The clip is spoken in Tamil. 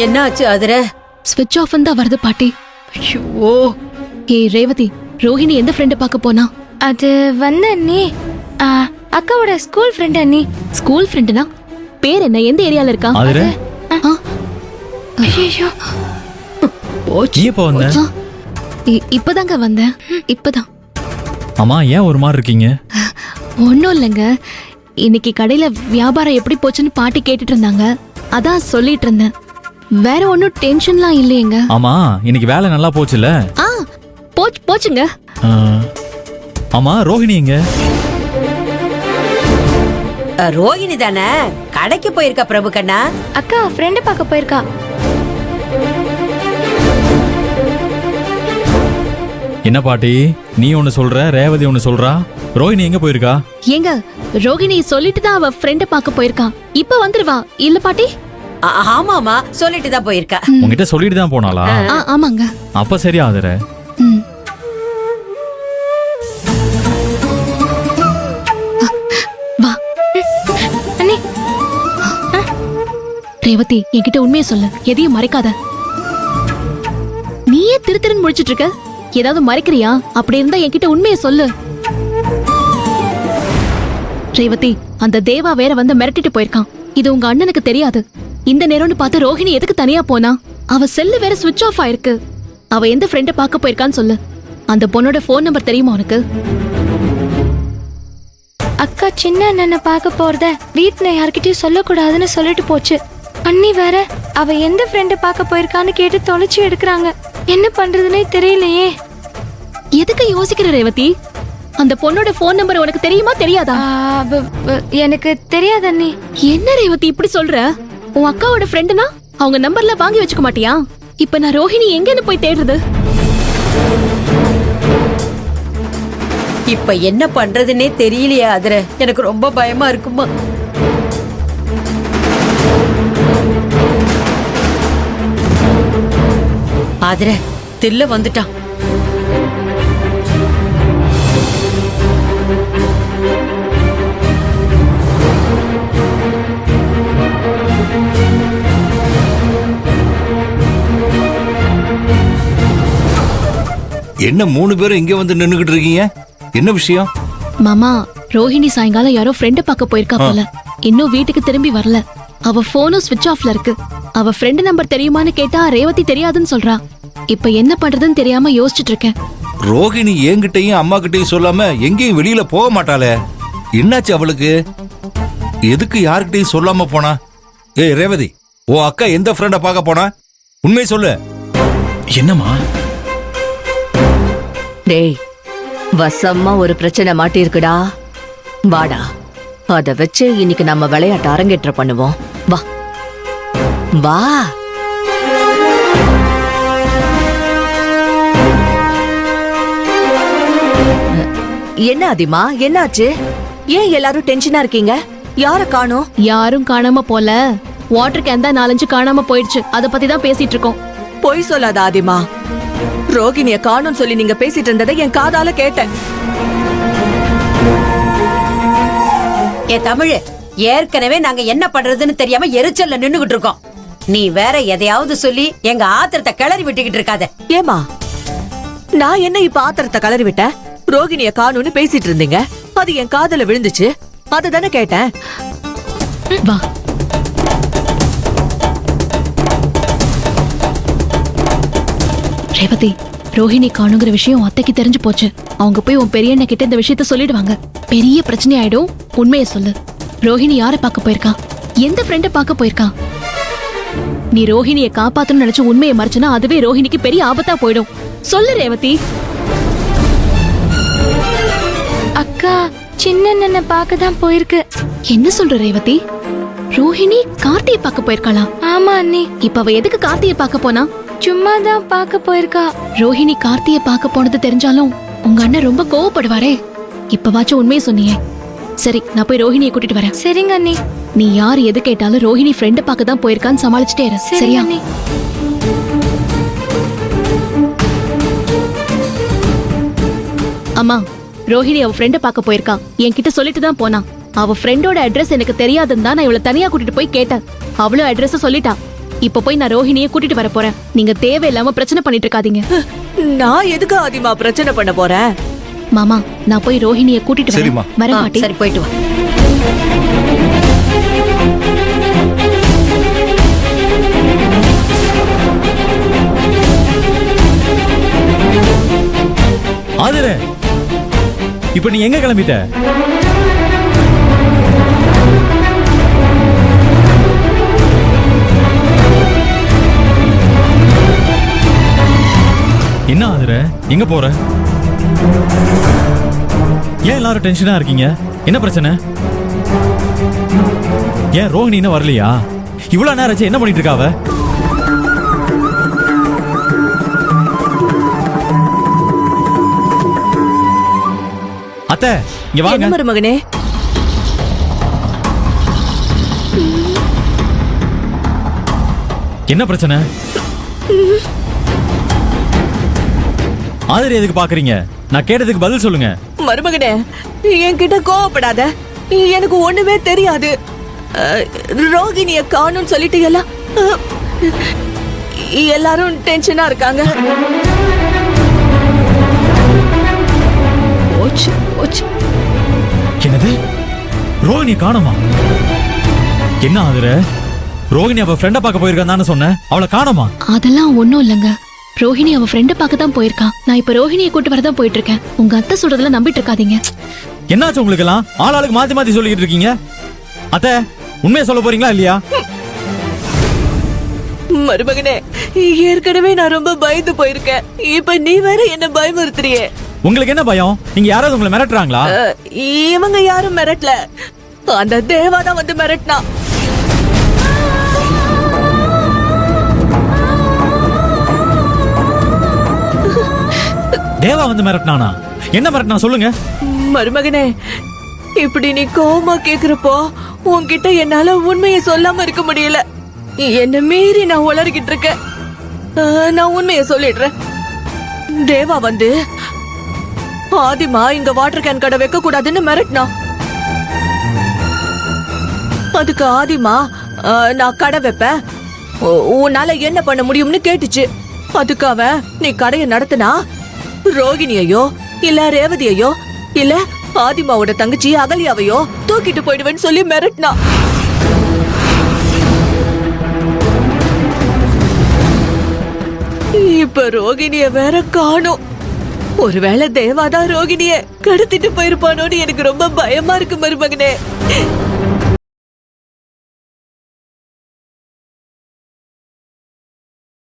என்ன ஆச்சு அதுர? ஸ்விட்ச் ஆஃப் தான் வருது பாட்டி. ஐயோ, ஏய் ரேவதி, ரோஹிணி எந்த ஃப்ரெண்ட் பார்க்க போனா? அது அண்ணி, அக்காவோட ஸ்கூல் ஃப்ரெண்ட் அண்ணி. ஸ்கூல் ஃப்ரெண்டுனா பேர் என்ன? எந்த ஏரியால இருக்கா? அதுல ஐயோ, நீ எப்ப வந்த? இப்பதாங்க வந்தேன். இப்பதான். அம்மா ஏன் ஒரு மாதிரி இருக்கீங்க? ஒன்னும் இல்லைங்க, இன்னைக்கு கடையில வியாபாரம் எப்படி போச்சுன்னு பாட்டி கேட்டுட்டு இருந்தாங்க, அதான் சொல்லிட்டு இருந்தேன். வேற ஒன்னும் டென்ஷன்லாம் இல்லையேங்க. ஆமா, இன்னைக்கு வேலை நல்லா போச்சுல? போச்சுங்க. ஆமா, ரோஹிணி எங்க? ரோஹிணி தானே கடைக்கு போயிருக்கா பிரபு கண்ணா. அக்கா ஃப்ரெண்ட் பார்க்க போயிருக்கா. என்ன பாட்டி, நீ ஒன்னு சொல்ற, ரேவதி ஒன்னு சொல்றா. ரோஹிணி எங்க போயிருக்கா? ஏங்க, ரோஹிணி சொல்லிட்டு தான் அவ ஃப்ரெண்ட பார்க்க போயிருக்கா. இப்ப வந்துருவா இல்ல பாட்டி? ஆமாமா, சொல்லிட்டு தான் போயிருக்கா. உங்ககிட்ட சொல்லிட்டு தான் போனாளா? ஆமாங்க. அப்ப சரி ஆதர. வா அண்ணி. ரேவதி, என்கிட்ட உண்மையை சொல்லு, எதையும் மறைக்காத. நீயே திருத்திருன்னு முடிச்சிட்டு இருக்க, ஏதாவது மறைக்கிறியா? அப்படி இருந்தா என்கிட்ட உண்மையை சொல்லு. ரேவதி, அந்த தேவா வேற வந்து மிரட்டிட்டு போயிருக்கான். இது உங்க அண்ணனுக்கு தெரியாது. இந்த நேரம்னு பார்த்து ரோஹிணி எதுக்கு தனியா போனா? அவ செல்லு வேற சுவிட்ச் ஆஃப் ஆயிருக்கு. அவ எந்த ஃப்ரெண்ட பார்க்க போயிருக்கான்னு சொல்லு. அந்த பொண்ணோட போன் நம்பர் தெரியுமா உனக்கு? அக்கா சின்ன அண்ணனை பார்க்க போறத வீட்டுல யார்கிட்டயும் சொல்லக்கூடாதுன்னு சொல்லிட்டு போச்சு. அண்ணி வேற அவ எந்த ஃப்ரெண்ட பார்க்க போயிருக்கான்னு கேட்டு தொலைச்சு எடுக்கிறாங்க. என்ன பண்றதுன்னே தெரியலையே. எதுக்கு யோசிக்கிற ரேவதி? அந்த பொண்ணோட போன் நம்பர் உனக்கு தெரியுமா தெரியாதா? எனக்கு தெரியாது அண்ணி. என்ன ரேவதி இப்படி சொல்ற? உன் அக்காவோட ஃப்ரெண்டுனா அவங்க நம்பர்ல வாங்கி வச்சுக்க மாட்டியா? இப்ப நான் ரோஹிணி எங்கன்னு போய் தேடுறது? இப்ப என்ன பண்றதுன்னே தெரியலையே அதுர. எனக்கு ரொம்ப பயமா இருக்குமா. அதுர தில்ல வந்துட்டான். என்ன 3 பேரும் இங்க வந்து நின்னுகிட்டு இருக்கீங்க? என்ன விஷயம்? மாமா, ரோஹிணி சாயங்காலம் யாரோ ஃப்ரெண்ட பார்க்க போயிருக்கா போல. இன்னும் வீட்டுக்கு திரும்பி வரல. அவ போனும் ஸ்விட்ச் ஆஃப்ல இருக்கு. அவ ஃப்ரெண்ட் நம்பர் தெரியுமான்னு கேட்டா ரேவதி தெரியாதுன்னு சொல்றா. இப்ப என்ன பண்றதுன்னு தெரியாம யோசிச்சுட்டு இருக்கேன். ரோஹிணி என்கிட்டயும் அம்மா கிட்டயும் சொல்லாம எங்கேயும் வெளியில போக மாட்டாளே. என்னாச்சு அவளுக்கு? எதுக்கு யாருக்கிட்டையும் சொல்லாம போனா? ஏய் ரேவதி, உன் அக்கா எந்த ஃப்ரெண்ட பார்க்க போனா? உண்மை சொல்லு. என்னம்மா? டேய், வசமா ஒரு பிரச்சனை மாட்டிருக்குடா. வாடா, அத வச்சு இன்னைக்கு நம்ம விளையாட்டு அரங்கேற்ற பண்ணுவோம். வா வா. என்ன அதிமா, என்னாச்சு? ஏன் எல்லாரும் டென்ஷனா இருக்கீங்க? யார காணோம்? யாரும் காணாம போல. வாட்டர் கேன் தான் 4-5 காணாம போயிடுச்சு. அத பத்தி தான் பேசிட்டு இருக்கோம். பொய் சொல்லாத ஆதிமா. ரோகிணிய காணோம்னு சொல்லி நீங்க பேசிட்டு இருந்ததை என் காதால கேட்டேன். ஏ தமிழ், ஏற்கனவே நாங்க என்ன பண்றதுன்னு தெரியாம எரிச்சல்ல நின்னுகிட்டு இருக்கோம். நீ வேற எதையாவது சொல்லி எங்க ஆத்திரத்தை கிளறி விட்டுக்கிட்டு இருக்காத. ஏமா, நான் என்ன இப்ப ஆத்திரத்தை கலறி விட்டேன்? ரோகிணிய காணோம்னு பேசிட்டு இருந்தீங்க, அது என் காதுல விழுந்துச்சு. அததானே கேட்டேன். வா. ரேவதி, ரோஹிணி காணுங்கிற விஷயம் அத்தைக்கு தெரிஞ்சு போச்சு. அவங்க போய் உன் பெரியண்ண கிட்ட இந்த விஷயத்த சொல்லிடுவாங்க. பெரிய பிரச்சனை ஆயிடும். உண்மையை சொல்லு. ரோஹிணி யார பார்க்க போயிருக்கா? எந்த ஃப்ரெண்ட பார்க்க போயிருக்கா? நீ ரோஹிணிய காப்பாத்தணும்னு நினைச்சு உண்மையை மறைச்சனா அதுவே ரோஹிணிக்கு பெரிய ஆபத்தா போயிடும். சொல்லு ரேவதி. அக்கா சின்ன அண்ணனை பார்க்க தான் போயிருக்கு. என்ன சொல்ற ரேவதி? ரோஹிணி கார்த்தியை பார்க்க போயிருக்காளா? ஆமா அண்ணி. இப்ப அவ எதுக்கு கார்த்தியை பார்க்க போனா? சும்மா தான் பார்க்க போயிருக்கா. ரோஹிணி கார்த்தியை பார்க்க போனது தெரிஞ்சாலும் உங்க அண்ணன் ரொம்ப கோவப்படுவாரே. இப்பவாச்சும் உண்மையை சொன்னியே. சரி, நான் போய் ரோஹிணியை கூட்டிட்டு வரேன். சரிங்க அண்ணி. நீ யார் எது கேட்டாலும் ரோஹிணி ஃப்ரெண்ட் பார்க்க தான் போயிருக்கான்னு சமாளிச்சுட்டே இரு. சரியா? அண்ணி. அம்மா, ரோஹிணி அவ ஃப்ரெண்ட பார்க்க போயிருக்கா. என்கிட்ட சொல்லிட்டு தான் போனா. அவ ஃப்ரெண்டோட அட்ரஸ் எனக்கு தெரியாதுன்னு தான் நான் இவளை தனியா கூட்டிட்டு போய் கேட்டேன். அவளும் அட்ரஸ் சொல்லிட்டா. இப்ப போய் நான் ரோஹிணியை கூட்டிட்டு வர போறேன். நீங்க தேவையில்லாம பிரச்சனை பண்ணிட்டு இருக்காதீங்க. நான் எதுக்கு ஆதிமா பிரச்சனை பண்ண போறேன்? மாமா, நான் போய் ரோஹிணியை கூட்டிட்டு சரிம்மா. வரேன். வரேன் பாட்டி. சரி போயிட்டு வா. ஆதிரே, இப்ப நீ எங்க கிளம்பிட்ட? என்ன ஆதிரே, எங்க போற? ஏன் எல்லாரும் டென்ஷனா இருக்கீங்க? என்ன பிரச்சனை? ஏன் ரோஹிணி இன்னும் வரலையா? இவ்வளவு நேரம் ஆச்சு, என்ன பண்ணிட்டு இருக்கா அவ? அத்தை, இங்க வாங்க. என்ன மருமகனே? என்ன பிரச்சனை? ஆதிரி எதுக்கு பாக்குறீங்க? நான் கேட்டதுக்கு பதில் சொல்லுங்க. மருமகனே, என்கிட்ட கோவப்படாத. எனக்கு ஒண்ணுமே தெரியாது. ரோகிணிய காணும்னு சொல்லிட்டு எல்லாரும் டென்ஷனா இருக்காங்க. போச்சு, போச்சு. என்னது? ரோஹிணி காணோமா? என்ன ஆதிரே, ரோஹிணி அவ ஃப்ரெண்ட பார்க்க போயிருக்கான்னு தானே சொன்னேன். அவளை காணோமா? அதெல்லாம் ஒண்ணும் இல்லைங்க. ரோஹிணி அவ ஃப்ரெண்ட பார்க்க தான் போயிருக்கா. நான் இப்ப ரோஹிணியை கூட்டு வரதான் போயிட்டு இருக்கேன். உங்க அத்தை சொல்றதெல்லாம் நம்பிட்டு இருக்காதீங்க. என்னாச்சு உங்களுக்கு எல்லாம்? ஆளாளுக்கு மாத்தி மாத்தி சொல்லிட்டு இருக்கீங்க. அத்தை, உண்மையை சொல்ல போறீங்களா இல்லையா? மருமகனே, ஏற்கனவே நான் ரொம்ப பயந்து போயிருக்கேன். இப்ப நீ வேற என்ன பயமுறுத்துறியே. உங்களுக்கு என்ன பயம்? நீங்க யாராவது உங்களை மிரட்டுறாங்களா? இவங்க யாரும் மிரட்டல. அந்த தேவா தான் வந்து மிரட்டினா. தேவா வந்து மிரட்டினானா? என்ன மிரட்டினா சொல்லுங்க. மருமகனே, இப்படி நீ கோவமா கேக்குறப்போ உன்கிட்ட என்னால உண்மையை சொல்லாம இருக்க முடியல. என்ன மீறி நான் உளறிக்கிட்டு இருக்கேன். நான் உண்மையை சொல்லிடுறேன். தேவா வந்து ஆதிமா இங்க வாட்டர் கேன் கடை வைக்க கூடாதுன்னு மிரட்டினா. அதுக்கு ஆதிமா, நான் கடை வைப்பேன், உன்னால என்ன பண்ண முடியும்னு கேட்டுச்சு. அதுக்கு அவன், நீ கடையை நடத்தினா ரோகிணியையோ இல்ல ரேவதியையோ இல்ல ஆதிமாவோட தங்கச்சி அகல்யாவையோ தூக்கிட்டு போயிடுவேன்னு சொல்லி மிரட்டினா. இப்ப ரோகிணிய வேற காணோம். ஒருவேளை தேவாதான் ரோகிணிய கடத்திட்டு போயிருப்பானோன்னு எனக்கு ரொம்ப பயமா இருக்கு மருமகனே.